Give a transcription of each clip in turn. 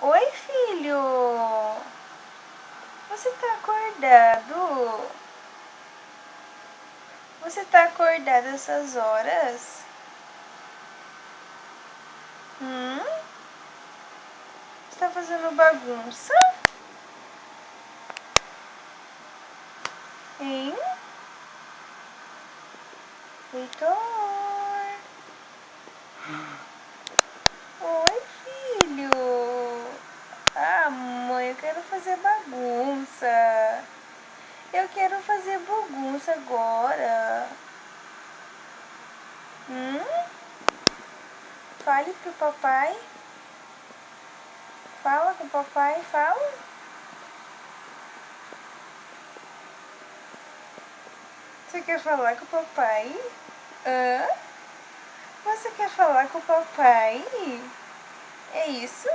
Oi, filho. Você tá acordado? Você tá acordado essas horas? Você tá fazendo bagunça? Hein? Heitor? Oi, filho. Ah, mãe, eu quero fazer bagunça. Eu quero fazer bagunça agora. Fale pro papai. Fala com o papai, fala. Você quer falar com o papai? Hã? Você quer falar com o papai? É isso?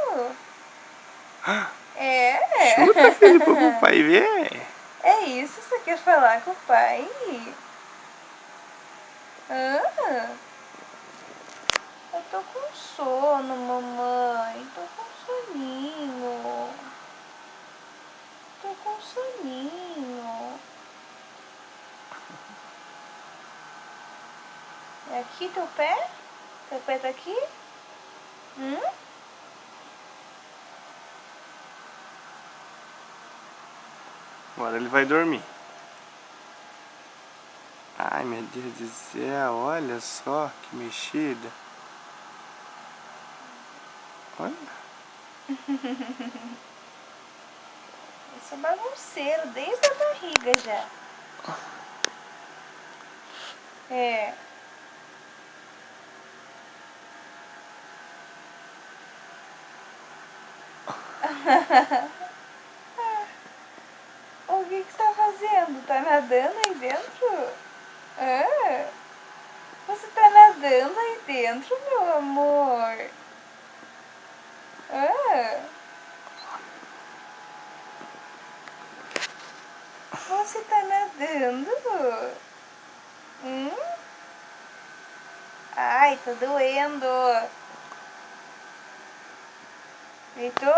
É? Chuta, filho, pro papai ver. É isso? Você quer falar com o pai? Hã? Eu tô com sono, mamãe. Tô com soninho. Tô com soninho. É aqui teu pé? Teu pé tá aqui? Agora ele vai dormir. Ai, meu Deus do céu, olha só que mexida. Olha. Eu sou bagunceiro desde a barriga já. É. O que você tá fazendo? Tá nadando aí dentro? Hã? Você tá nadando aí dentro, meu amor? Hã? Você tá nadando? Ai, tá doendo. Heitor?